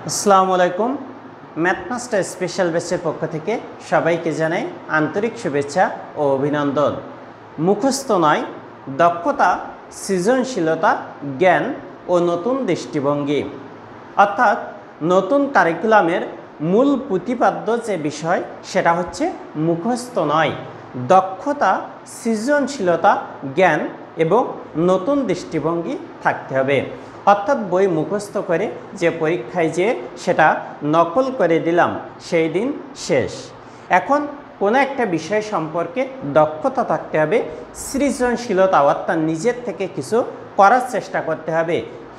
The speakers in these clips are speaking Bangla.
আসসালামু আলাইকুম। ম্যাথমাস্টার স্পেশাল ব্যাচের পক্ষ থেকে সবাইকে জানাই আন্তরিক শুভেচ্ছা ও অভিনন্দন। মুখস্থ নয়, দক্ষতা, সৃজনশীলতা, জ্ঞান ও নতুন দৃষ্টিভঙ্গি, অর্থাৎ নতুন কারিকুলামের মূল প্রতিপাদ্য যে বিষয় সেটা হচ্ছে মুখস্থ নয়, দক্ষতা, সৃজনশীলতা, জ্ঞান এবং নতুন দৃষ্টিভঙ্গি থাকতে হবে। অর্থাৎ বই মুখস্থ করে যে পরীক্ষায় যেয়ে সেটা নকল করে দিলাম, সেই দিন শেষ। এখন কোনো একটা বিষয় সম্পর্কে দক্ষতা থাকতে হবে, সৃজনশীলতা অর্থাৎ নিজের থেকে কিছু করার চেষ্টা করতে হবে,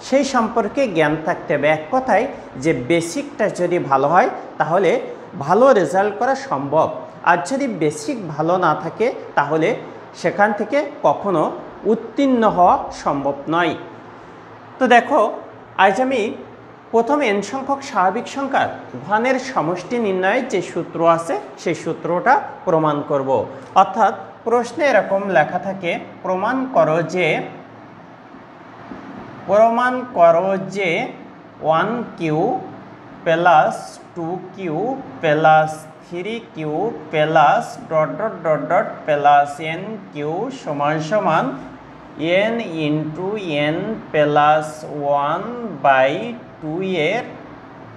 সেই সম্পর্কে জ্ঞান থাকতে হবে। এক কথায় যে বেসিকটা যদি ভালো হয় তাহলে ভালো রেজাল্ট করা সম্ভব, আর যদি বেসিক ভালো না থাকে তাহলে সেখান থেকে কখনো উত্তীর্ণ হওয়া সম্ভব নয়। তো দেখো, আজ আমি প্রথম n সংখ্যক স্বাভাবিক সংখ্যার ঘনের সমষ্টি নির্ণয়ের যে সূত্র আছে সেই সূত্রটা প্রমাণ করব। অর্থাৎ প্রশ্নে এরকম লেখা থাকে, প্রমাণ করো যে 1q plus 2q plus 3q plus plus nq সমান সমান n ইন্টু n প্লাস 1/2 এর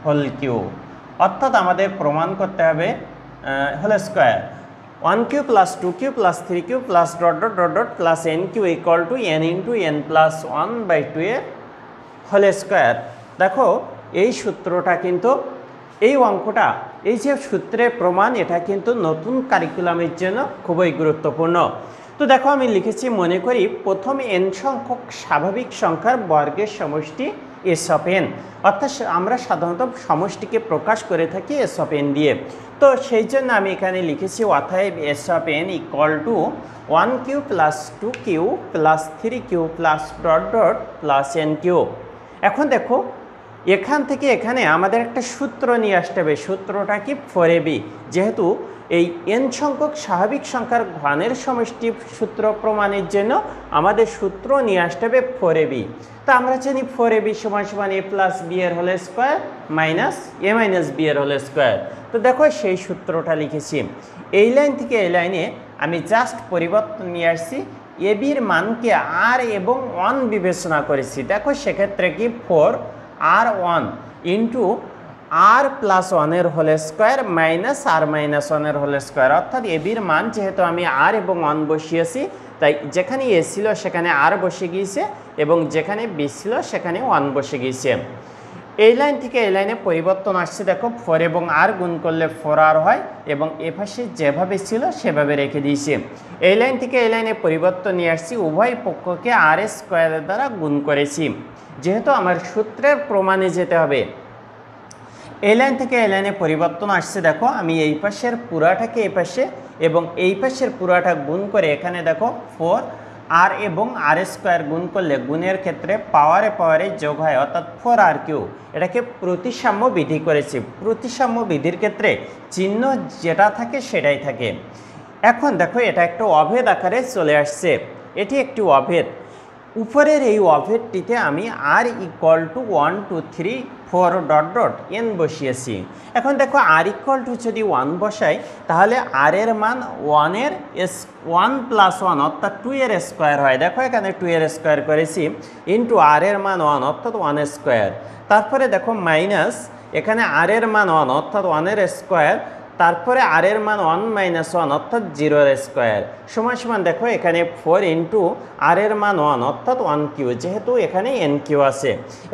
হোল কিউ। অর্থাৎ আমাদের প্রমাণ করতে হবে whole square 1q plus 2q plus 3q plus plus nq equal to n into n plus 1/2 এর হোল স্কোয়ার। দেখো, এই সূত্রটা কিন্তু, এই অঙ্কটা, এই যে সূত্রের প্রমাণ, এটা কিন্তু নতুন কারিকুলামের জন্য খুবই গুরুত্বপূর্ণ। তো দেখো, আমি লিখেছি, মনে করি প্রথম n সংখ্যক স্বাভাবিক সংখ্যার বর্গের সমষ্টি এস অফ এন। অর্থাৎ আমরা সাধারণত সমষ্টিকে প্রকাশ করে থাকি এস অফ এন দিয়ে। তো সেই জন্য আমি এখানে লিখেছি, অতএব S of N equal to 1q plus 2q plus 3q plus plus nq। এখন দেখো, এখান থেকে এখানে আমাদের একটা সূত্র নিয়ে আসতে হবে। সূত্রটা কি? 4ab। যেহেতু এই n সংখ্যক স্বাভাবিক সংখ্যার ঘনের সমষ্টি সূত্র প্রমাণের জন্য আমাদের সূত্র নিয়ে আসতে হবে 4ab। তো আমরা জানি 4ab সমান সমান a প্লাস বি এর হোল স্কোয়ার মাইনাস এ মাইনাস বি এর হোল স্কোয়ার। তো দেখো, সেই সূত্রটা লিখেছি। এই লাইন থেকে এই লাইনে আমি জাস্ট পরিবর্তন নিয়ে আসছি, এ বির মানকে আর এবং 1 বিবেচনা করেছি। দেখো, সেক্ষেত্রে কি 4r1 ইন্টু আর প্লাস 1 হোল স্কোয়ার মাইনাস আর মাইনাস 1 হোল স্কোয়ার। অর্থাৎ এ বির মান যেহেতু আমি আর এবং 1 বসিয়েছি, তাই যেখানে এ ছিল সেখানে আর বসে গিয়েছে এবং যেখানে বি ছিল সেখানে 1 বসে গিয়েছে। এই লাইন থেকে এই লাইনে পরিবর্তন আসছে। দেখো, 4 এবং আর গুণ করলে 4r হয় এবং এ পাশে যেভাবে ছিল সেভাবে রেখে দিয়েছি। এই লাইন থেকে এই লাইনে পরিবর্তন নিয়ে আসছি, উভয় পক্ষকে আর স্কোয়ারের দ্বারা গুণ করেছি। যেহেতু আমার সূত্রের প্রমাণে যেতে হবে, এই লাইন থেকে এই লাইনে পরিবর্তন আসছে। দেখো, আমি এই পাশের পুরাটাকে এই পাশে এবং এই পাশের পুরাটা গুণ করে এখানে দেখো 4r এবং আর স্কোয়ার গুণ করলে গুণের ক্ষেত্রে পাওয়ারে পাওয়ারে যোগ হয়, অর্থাৎ 4r3। এটাকে প্রতিসাম্য বিধি করেছি। প্রতিসাম্য বিধির ক্ষেত্রে চিহ্ন যেটা থাকে সেটাই থাকে। এখন দেখো, এটা একটা অভেদ আকারে চলে আসছে। এটি একটি অভেদ। উপরের এই অভেদটিতে আমি আর ইকুয়াল টু 1 2 3 4 n বসিয়েছি। এখন দেখো, আর ইকুয়াল টু যদি 1 বসাই তাহলে আর এর মান 1 প্লাস 1 অর্থাৎ 2 এর স্কোয়ার হয়। দেখো, এখানে 2 এর স্কোয়ার করেছি ইন্টু আর এর মান 1 অর্থাৎ 1 স্কোয়ার। তারপরে দেখো মাইনাস, এখানে আর এর মান 1 অর্থাৎ 1 এর স্কোয়ার, তারপরে আর এর মান 1 মাইনাস 1 অর্থাৎ 0 এর স্কোয়ার সমান সমান। দেখো, এখানে 4 ইন্টু আর এর মান 1 অর্থাৎ 1q, যেহেতু এখানে nq আছে।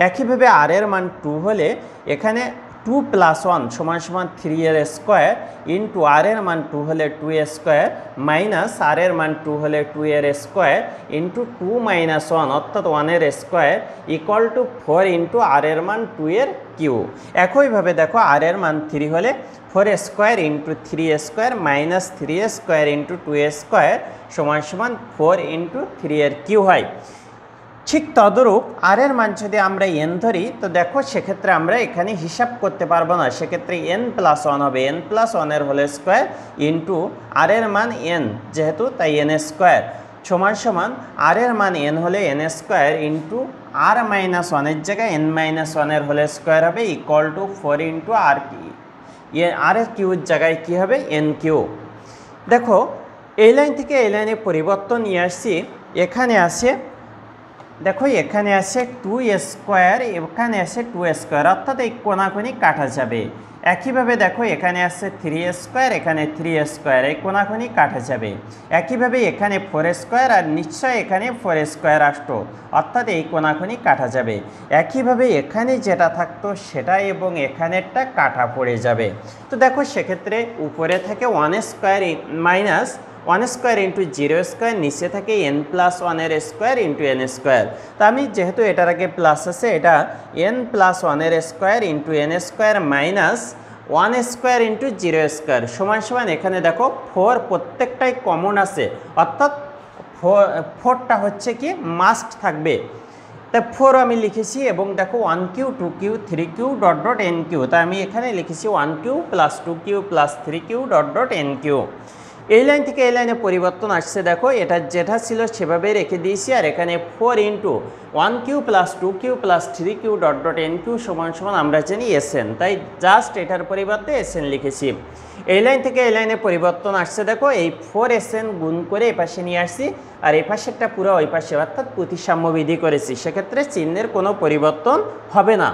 একইভাবে আর এর মান 2 হলে এখানে 2 প্লাস 1 সমান সমান 3 এর স্কোয়ার ইন্টু আর এর মান 2 হলে 2 এর স্কোয়ার মাইনাস আর এর মান 2 হলে 2 এর স্কোয়ার ইন্টু 2 মাইনাস 1 অর্থাৎ 1 এর স্কোয়ার ইকুয়াল টু 4 ইন্টু আর এর মান 2 এর কিউ। একইভাবে দেখো, আর এর মান 3 হলে 4 square into 3 square minus 3 square into 2 square সমান সমান 4 ইন্টু 3 এর কিউ হয়। ঠিক তদরূপ আর এর মান যদি আমরা n ধরি, তো দেখো সেক্ষেত্রে আমরা এখানে হিসাব করতে পারবো না। সেক্ষেত্রে n প্লাস 1 হবে, n প্লাস 1 এর হোল স্কোয়ার ইন্টু আর এর মান n যেহেতু, তাই n স্কোয়ার সমান সমান আর এর মান এন হলে এন স্কোয়ার ইন্টু আর মাইনাস ওয়ানের জায়গায় এন মাইনাস ওয়ানের হোল স্কোয়ার হবে ইকুয়াল টু 4 ইন্টু আর কি আর এর কিউর জায়গায় কী হবে এন কিউ। দেখো এই লাইন থেকে এই লাইনে পরিবর্তন নিয়ে আসছি, এখানে আসে দেখো এখানে আসে 2 স্কোয়ার, এখানে আসে 2 স্কোয়ার, অর্থাৎ এই কোণাকুনি কাটা যাবে। একইভাবে দেখো এখানে আসছে 3 স্কোয়ার, এখানে 3 স্কোয়ার, এই কোণাকুনি কাটা যাবে। একইভাবে এখানে 4 স্কোয়ার আর নিশ্চয় এখানে 4 স্কোয়ার আসতো, অর্থাৎ এই কোণাকুনি কাটা যাবে। একইভাবে এখানে যেটা থাকতো সেটা এবং এখানেরটা কাটা পড়ে যাবে। তো দেখো সেক্ষেত্রে উপরে থেকে 1 square minus 1 square into 0 square, নিচে থাকে n plus 1 square into n square. তো আমি যেহেতু এটার আগে প্লাস আছে, এটা n plus 1 square into n square minus 1 square into 0 square সমান সমান এখানে দেখো 4 প্রত্যেকটাই কমন আছে, অর্থাৎ 4টা হচ্ছে কি মাস্ট থাকবে। তা 4 আমি লিখেছি এবং দেখো 1 Q 2 Q 3 Q dot dot n Q, তাই আমি এখানে লিখেছি 1 Q plus 2 Q plus 3 Q dot dot n Q. এই লাইন থেকে এই লাইনে পরিবর্তন আসছে, দেখো এটা যেটা ছিল সেভাবে রেখে দিয়েছি, আর এখানে 4 into 1 Q plus 2 Q plus 3 Q dot dot n Q সমান সমান আমরা জানি এসএন, তাই জাস্ট এটার পরিবর্তে এসএন লিখেছি। এই লাইন থেকে এই লাইনে পরিবর্তন আসছে, দেখো এই 4 এসএন গুণ করে এই পাশে নিয়ে আসছি, আর এই পাশেরটা পুরো ওই পাশে, অর্থাৎ প্রতিসাম্য বিধি করেছি, সেক্ষেত্রে চিহ্নের কোনো পরিবর্তন হবে না।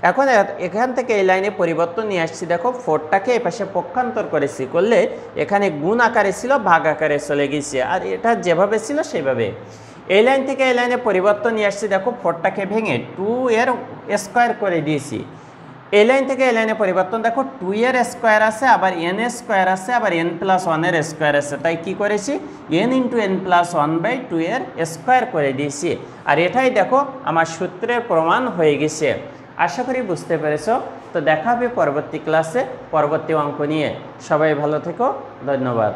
এখন এখান থেকে এই লাইনে পরিবর্তন নিয়ে আসছি, দেখো 4টাকে এই পাশে পক্ষান্তর করেছি, করলে এখানে গুণ আকারে ছিল ভাগ আকারে চলে গেছে, আর এটা যেভাবে ছিল সেভাবে। এই লাইন থেকে এই লাইনে পরিবর্তন নিয়ে আসছি, দেখো 4টাকে ভেঙে 2 এর স্কোয়ার করে দিয়েছি। এই লাইন থেকে এই লাইনে পরিবর্তন, দেখো 2 এর স্কোয়ার আছে, আবার n স্কোয়ার আছে, আবার n প্লাস 1 স্কোয়ার আছে, তাই কি করেছি n ইন্টু n প্লাস 1/2 এর স্কোয়ার করে দিয়েছি। আর এটাই দেখো আমার সূত্রের প্রমাণ হয়ে গেছে। আশা করি বুঝতে পেরেছ। তো দেখা হবে পরবর্তী ক্লাসে পরবর্তী অঙ্ক নিয়ে। সবাই ভালো থেকো, ধন্যবাদ।